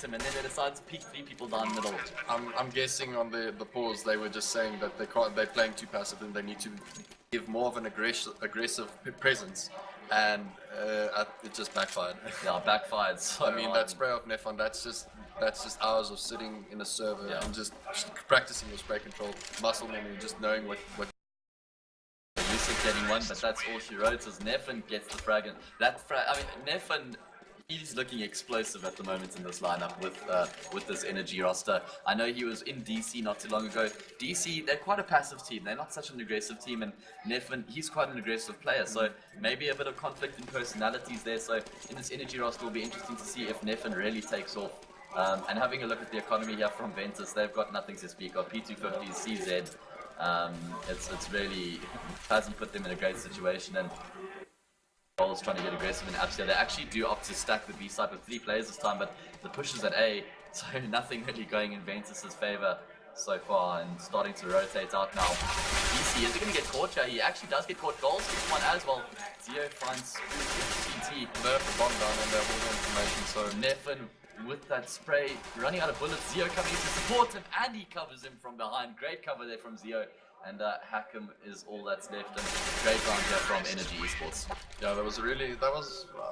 momentum, and then they decided to peek 3 people down the middle. I'm guessing on the pause they were just saying that they're playing too passive and they need to give more of an aggressive presence, and it just backfired. Yeah, backfired. So I mean, that spray off Nefon, that's just hours of sitting in a server and just practicing your spray control, muscle memory, just knowing what. Yusuf getting one, but that's all she wrote. As Nefon gets the frag, and I mean, Nefon, he's looking explosive at the moment in this lineup with this energy roster. I know he was in DC not too long ago. DC, they're quite a passive team. They're not such an aggressive team, and Nefon, he's quite an aggressive player. So maybe a bit of conflict in personalities there. So in this energy roster, it'll be interesting to see if Nefon really takes off. And having a look at the economy here from Ventus, they've got nothing to speak of. P250, CZ. It's really hasn't put them in a great situation, and Goals trying to get aggressive in Apps. They actually do opt to stack the B side with 3 players this time, but the pushes at A, so nothing really going in Ventus's favor so far, and starting to rotate out now. DC, is he going to get caught? Yeah, he actually does get caught. Goals gets one as well. Zio finds CT. They have the bomb down and they have all the information, so Nefon with that spray, running out of bullets. Zio coming in to support him, and he covers him from behind. Great cover there from Zio, and Hack'em is all that's left. And great round here from Energy Esports. Yeah, that was I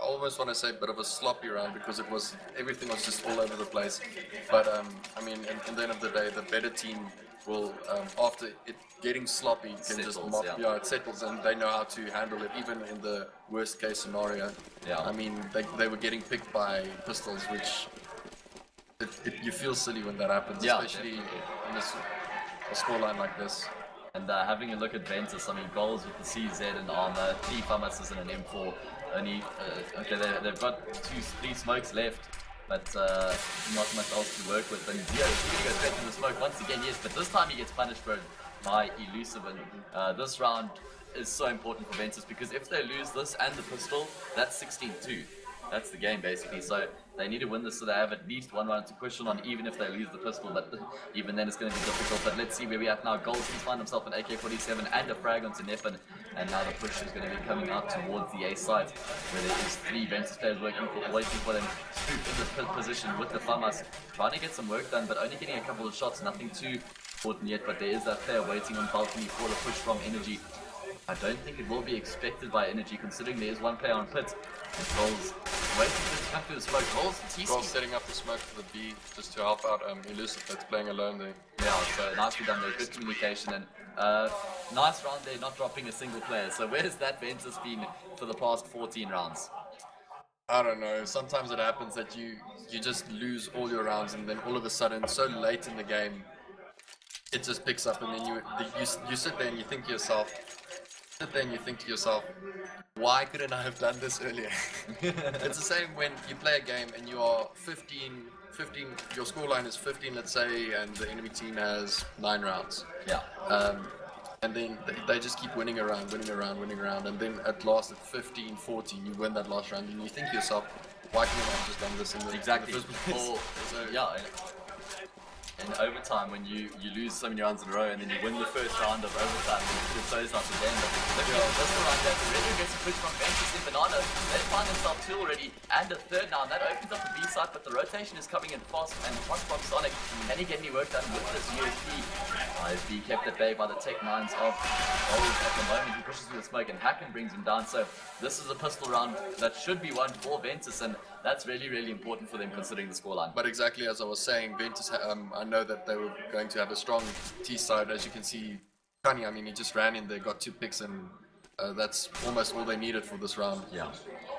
almost want to say a bit of a sloppy round, because everything was just all over the place. But I mean, at the end of the day, the better team will, after it getting sloppy, can Settles, just mop, yeah. it settles, and they know how to handle it, even in the worst case scenario. Yeah. I mean, they were getting picked by pistols, which you feel silly when that happens, Yeah, especially in a scoreline like this. And having a look at Ventus, I mean, Goals with the CZ and armor, 3 FAMASs and an M4. Only, okay, they've got 3 smokes left, but not much else to work with. And Zio is going to go straight to the smoke once again, yes, but this time he gets punished for it by Elusive. And this round is so important for Ventus, because if they lose this and the pistol, that's 16-2. That's the game basically, so they need to win this so they have at least one round to cushion on, even if they lose the pistol, but even then it's going to be difficult. But let's see where we're at now. Goals, he's found himself an AK-47 and a frag onto Nefon, and now the push is going to be coming out towards the A site, where there is 3 Ventus players waiting for them. Spook in this position with the FAMAS, trying to get some work done, but only getting a couple of shots, nothing too important yet, but there is that player waiting on balcony for the push from Energy. I don't think it will be expected by Energy, considering there is 1 player on pit. Goals waiting for to come through the smoke. Goals setting up the smoke for the B just to help out Elusive that's playing alone there. Yeah, so nicely done there, good communication, and nice round there, not dropping a single player. So where's that Ventus been for the past 14 rounds? I don't know, sometimes it happens that you just lose all your rounds, and then all of a sudden, so late in the game, it just picks up, and then you sit there and you think to yourself, why couldn't I have done this earlier? It's the same when you play a game and you are 15, your scoreline is 15, let's say, and the enemy team has 9 rounds. Yeah. And then they just keep winning around, and then at last at 15, 14, you win that last round, and you think to yourself, why couldn't I have just done this in the first place? So, yeah. In overtime, when you lose so many rounds in a row and then you win the first round of overtime, it closes out the game. But look at this round, that really aggressive push from Ventus in Banana. They find themselves 2 already, and a 3rd now, and that opens up the B side, but the rotation is coming in fast, and hot from Sonic. Can he get any work done with this USP? Is being kept at bay by the Tech 9s of Goals at the moment. He pushes through the smoke, and Hack'em brings him down. So this is a pistol round that should be won for Ventus, and that's really, really important for them considering the scoreline. But exactly as I was saying, Ventus, I know that they were going to have a strong T side. As you can see, Kanye, I mean, he just ran in there, got 2 picks, and that's almost all they needed for this round. Yeah.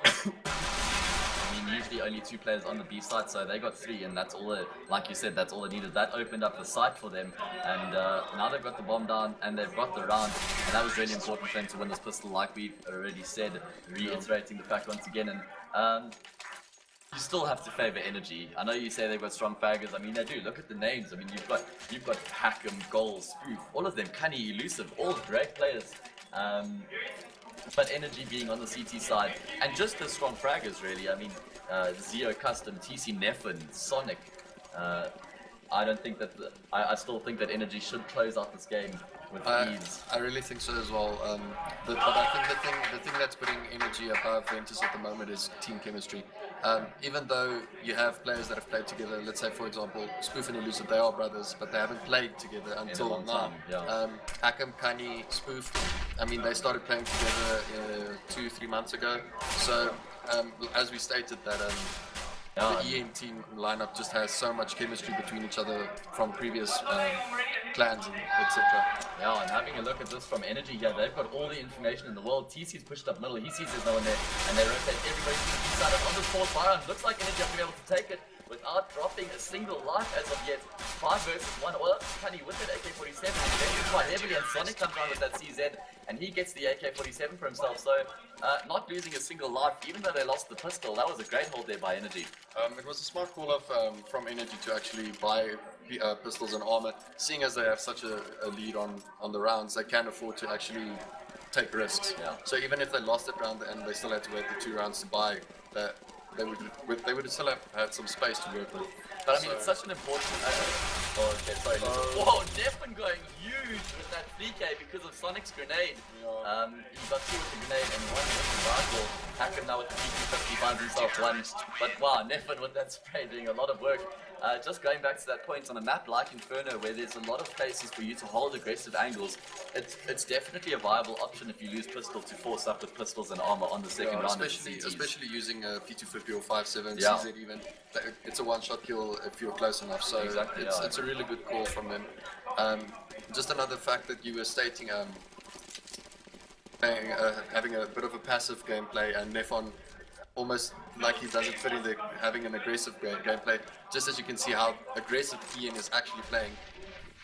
I mean, usually only 2 players on the B side, so they got 3, and that's all. Like you said, that's all they needed. That opened up the site for them, and now they've got the bomb down and they've got the round, and that was really important for them to win this pistol, like we've already said, reiterating the fact once again. And you still have to favor Energy. I know you say they've got strong faggers. I mean, they do. Look at the names. I mean, you've got Hack'em, Goals, Spoof, all of them, Cunny, Elusive, all great players. But Energy being on the CT side, and just the strong fraggers, really. I mean, Zio Custom, TC Nefon, Sonic. I don't think that. I still think that Energy should close out this game with ease. I really think so as well. But I think the thing that's putting Energy above Ventus at the moment is team chemistry. Even though you have players that have played together, let's say for example, Spoof and Elusive, they are brothers, but they haven't played together until long now. time, yeah. Hakam, Kani, Spoof, I mean, they started playing together 2-3 months ago. So, as we stated, that the EN team lineup just has so much chemistry between each other from previous clans and etc. Yeah, and having a look at this from Energy here, they've got all the information in the world. TC's pushed up middle, he sees there's no one there, and they rotate everybody to the east side. On this fourth Byron, looks like Energy are going to be able to take it without dropping a single life as of yet. 5 versus 1. Well, Cunny with that AK-47, he's quite heavily, and Sonic comes around with that CZ, and he gets the AK-47 for himself. So, not losing a single life, even though they lost the pistol. That was a great hold there by Energy. It was a smart call of from Energy to actually buy pistols and armor. Seeing as they have such a lead on the rounds, they can afford to actually take risks. Yeah. So even if they lost it round and they still had to wait the 2 rounds to buy, that they would still have had some space to work with. But I mean, it's such an important. Okay, sorry. Whoa, Neffin going huge with that DK because of Sonic's grenade. Yeah. He got 2 with the grenade and 1 with the rifle. Hacken now with the P250 finds himself 1. But wow, Neffin with that spray doing a lot of work. Just going back to that point, on a map like Inferno, where there's a lot of places for you to hold aggressive angles, it's definitely a viable option if you lose pistol to force up with pistols and armor on the second round. Especially using a P250 or 5.7 Yeah. CZ even. It's a one-shot kill if you're close enough. So Exactly, it's a really good call from them. Just another fact that you were stating, having a bit of a passive gameplay, and Nefon almost like he doesn't fit in having an aggressive gameplay. Just as you can see how aggressive Ian is actually playing,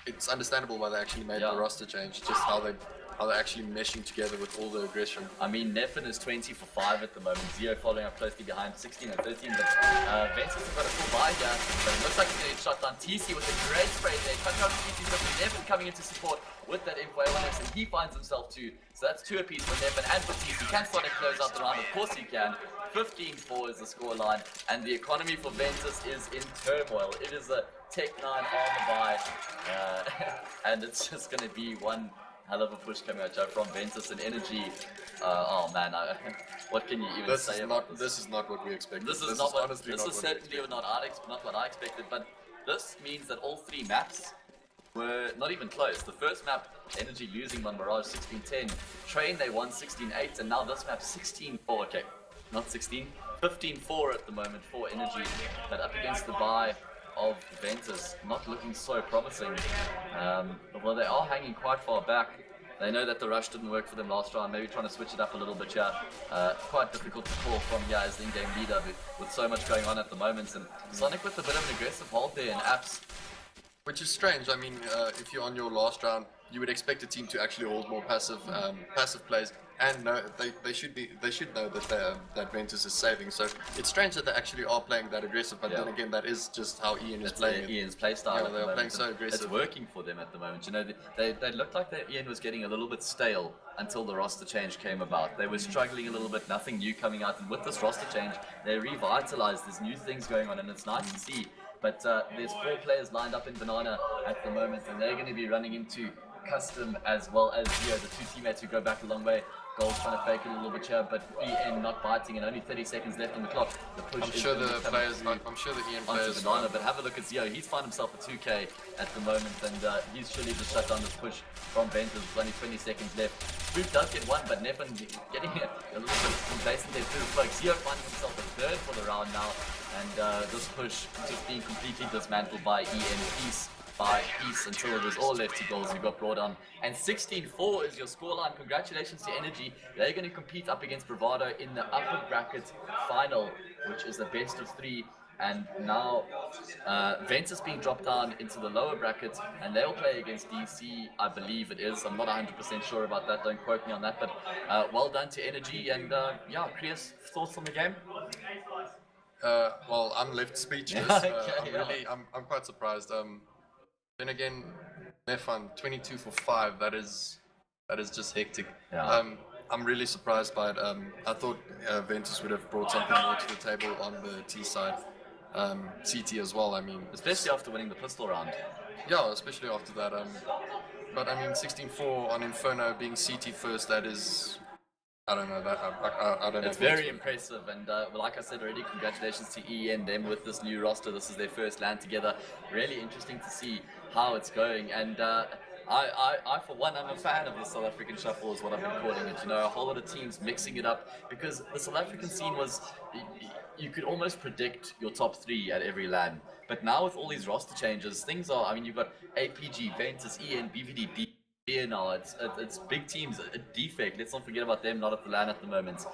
it's understandable why they actually made the roster change. Just how they're actually meshing together with all the aggression. I mean, Neffin is 20 for 5 at the moment. Zero following up closely behind 16 and 13. But Ventus has got a full buy here. But it looks like he's going to get shot down. TC with a great spray there. Coming out of TC, Neffin coming into support with that info awareness, and he finds himself 2. So that's 2 apiece for Neffin and for TC. Can Sonic close out the round? Of course he can. 15-4 is the scoreline, and the economy for Ventus is in turmoil. It is a Tech 9 armor buy, and it's just going to be one hell of a push coming out from Ventus and Energy. Oh man, what can you even say about this? This is not what we expected. This is certainly not what I expected, but this means that all 3 maps were not even close. The first map, Energy losing on Mirage 16-10. Train, they won 16-8, and now this map 16-4. Okay, not 16, 15-4 at the moment for Energy, but up against the buy of Ventus, not looking so promising. Well, they are hanging quite far back. They know that the rush didn't work for them last round, maybe trying to switch it up a little bit here. Quite difficult to call from here as the in-game leader with so much going on at the moment. And Sonic with a bit of an aggressive hold there in apps. Which is strange. I mean, if you're on your last round, you would expect a team to actually hold more passive plays, and they should know that Ventus is saving. So it's strange that they actually are playing that aggressive, but then again, that is just how Ian is playing. Ian's playstyle. Yeah, they are playing so aggressive. It's working for them at the moment. You know, they looked like that Ian was getting a little bit stale until the roster change came about. They were struggling a little bit, nothing new coming out, and with this roster change, they revitalized. There's new things going on, and it's nice to see. But there's 4 players lined up in Banana at the moment, and they're going to be running into Custom as well as Zio, the 2 teammates who go back a long way. Gold's trying to fake it a little bit here, but EN not biting, and only 30 seconds left on the clock. The push I'm sure the Ian players. Banana, but have a look at Zio. He's found himself a 2K at the moment, and he's surely just shut down this push from Ventus with only 20 seconds left. Spoof does get 1, but Neffin getting a little bit complacent there through the smoke. Zio finding himself a 3rd for the round now, and this push just being completely dismantled by EN piece until it was all left to goals who got brought on. And 16-4 is your scoreline. Congratulations to Energy. They're going to compete up against Bravado in the upper bracket final, which is the best of 3. And now Ventus being dropped down into the lower bracket, and they'll play against DC, I believe it is. I'm not 100% sure about that, don't quote me on that, but well done to Energy. And yeah, Chris, thoughts on the game? Well, I'm left speechless. I'm quite surprised. Then again, Nefan 22 for 5. That is just hectic. Yeah. I'm really surprised by it. I thought Ventus would have brought something more to the table on the T side. CT as well. I mean, especially after winning the pistol round. Yeah, especially after that. But I mean, 16-4 on Inferno being CT first. That is I don't know that. I don't know. It's very impressive, and well, like I said already, congratulations to EE and them with this new roster. This is their first LAN together. Really interesting to see how it's going, and I, for one, I'm a fan of the South African shuffle, is what I've been calling it. You know, a whole lot of teams mixing it up, because the South African scene was, you could almost predict your top three at every LAN. But now with all these roster changes, things are, I mean, you've got APG, Ventus, EN, BVD, now it's big teams. A defect. Let's not forget about them. Not at the LAN at the moment.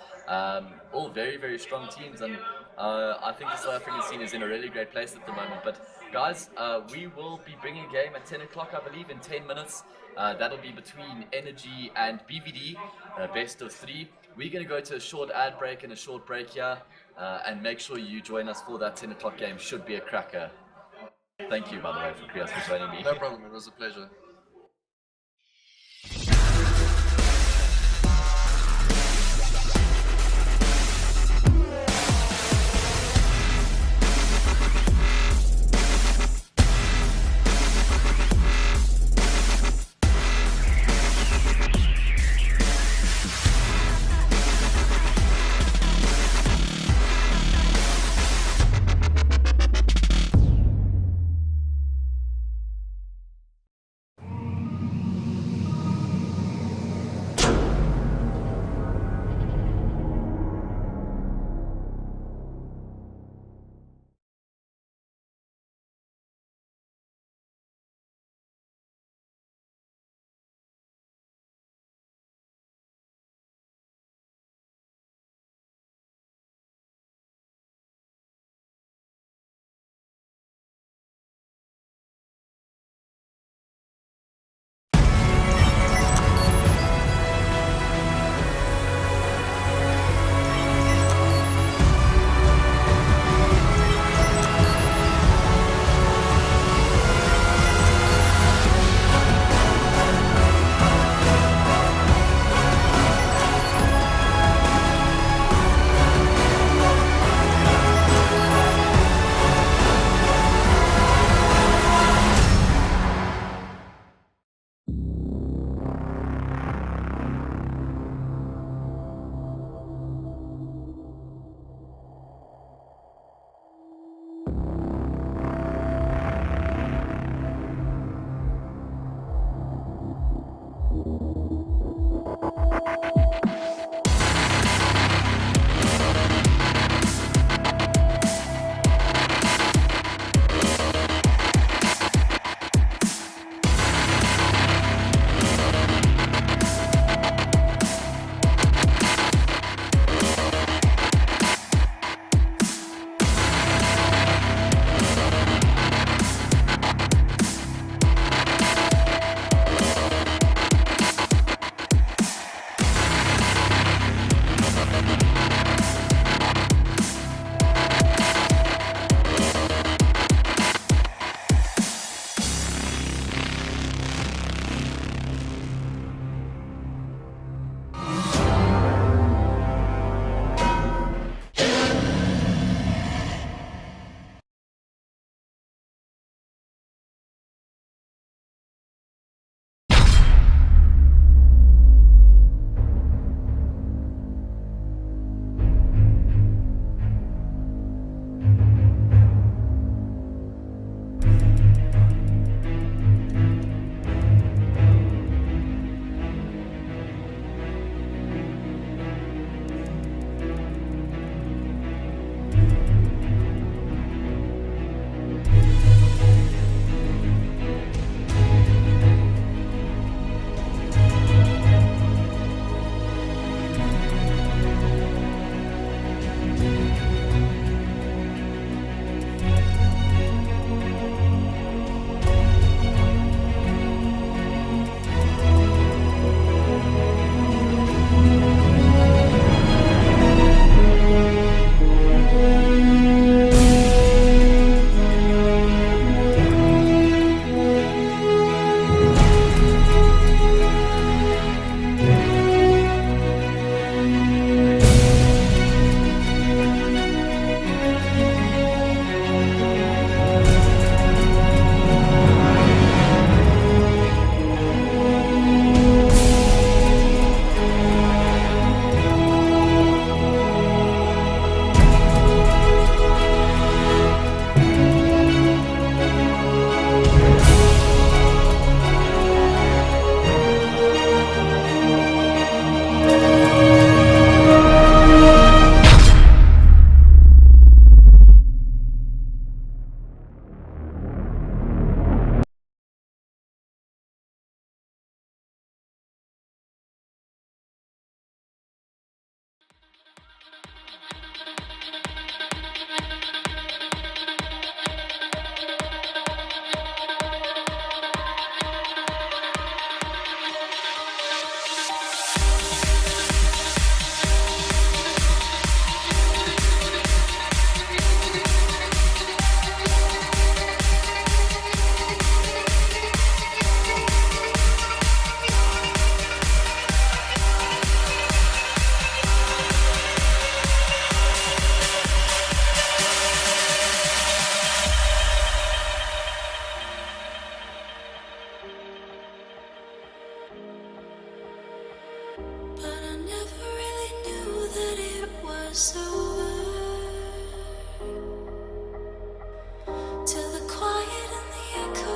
All very very strong teams, and I think the South African scene is in a really great place at the moment. But guys, we will be bringing a game at 10 o'clock, I believe, in 10 minutes. That'll be between Energy and BVD, best of three. We're going to go to a short ad break and a short break here, and make sure you join us for that 10 o'clock game. Should be a cracker. Thank you, by the way, for Krios for joining me. No problem. It was a pleasure.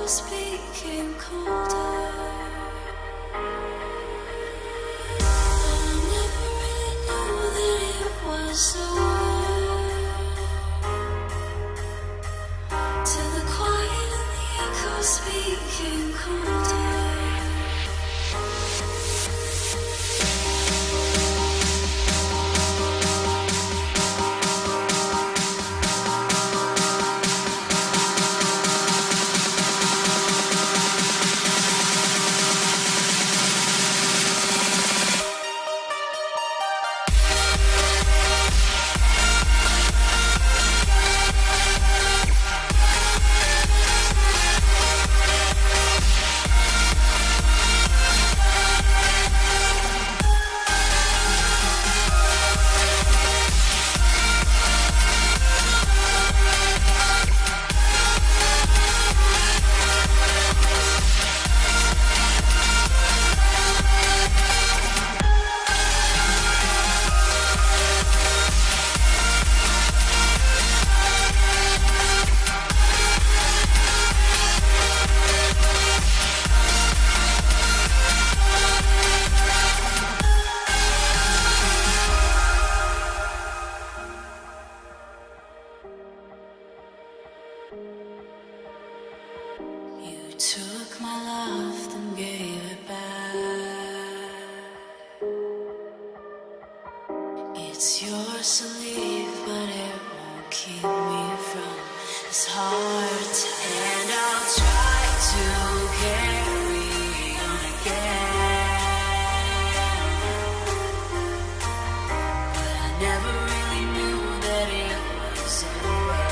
echoes became colder. I never really knew that it was over. Till the quiet and the echoes became colder. You took my love, then gave it back. It's yours to leave, but it won't keep me from this heart. And I'll try to carry on again, but I never really knew that it was over.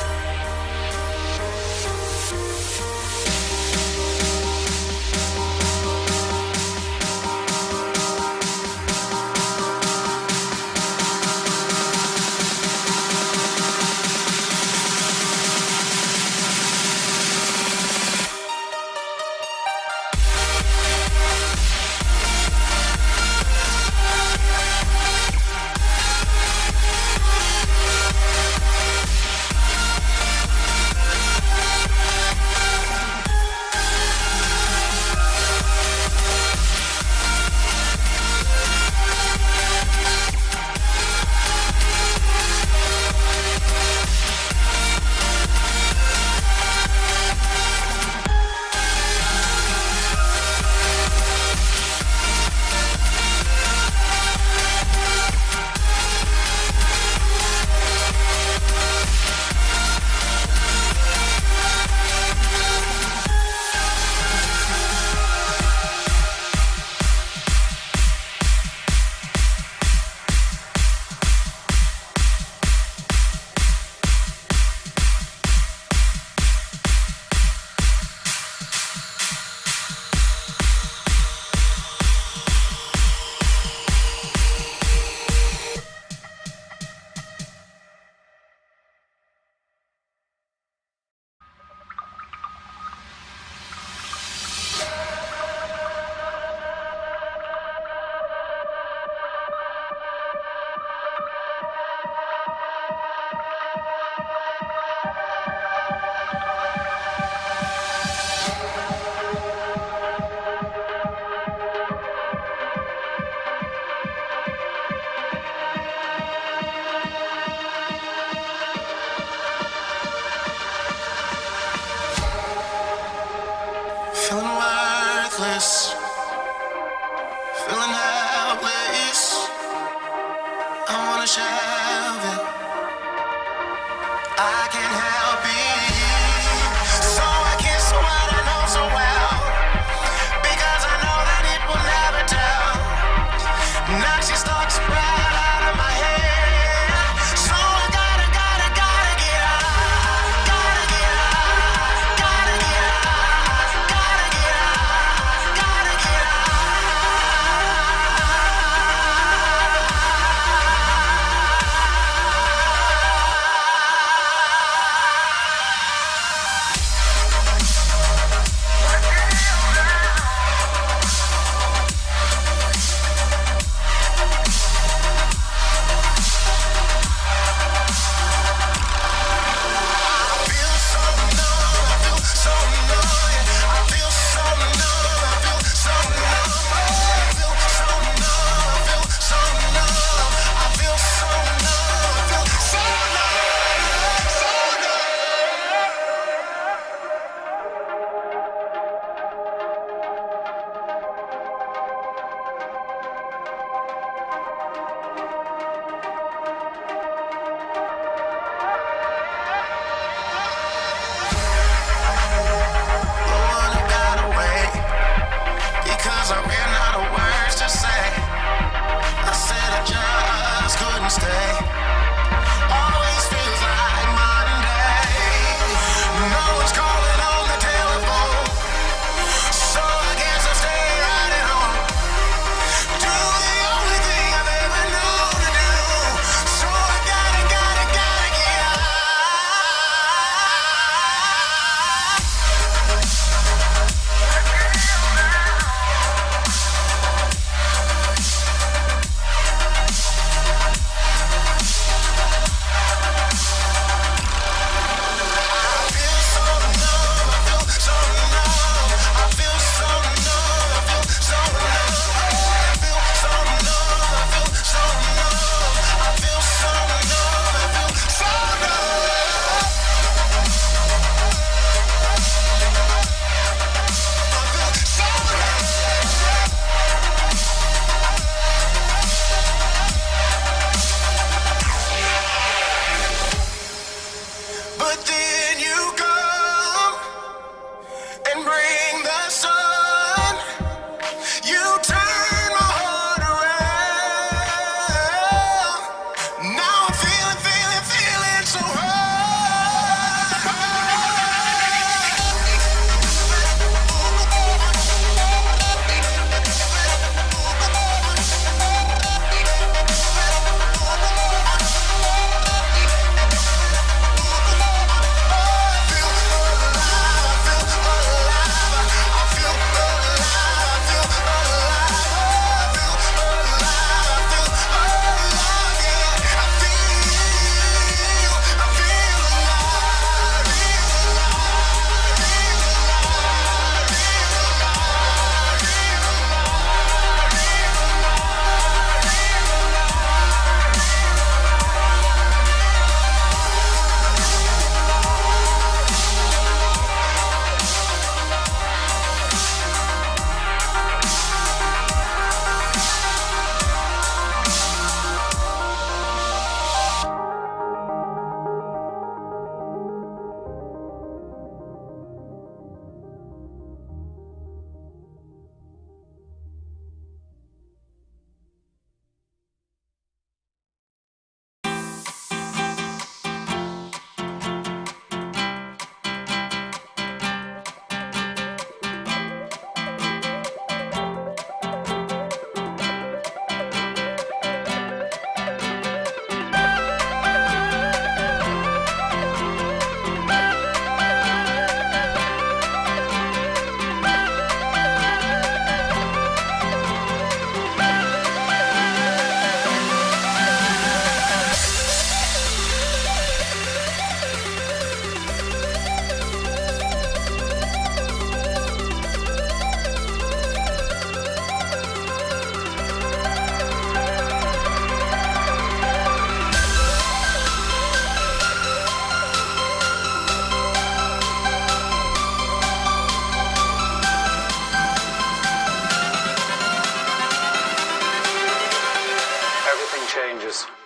Feeling worthless, feeling helpless. I wanna shout it, I can't help it. So I kiss what I know so well, because I know that it will never tell. Noxious thoughts spread out of my head, so I gotta get out, gotta get out, gotta get out, gotta get out, gotta get changes.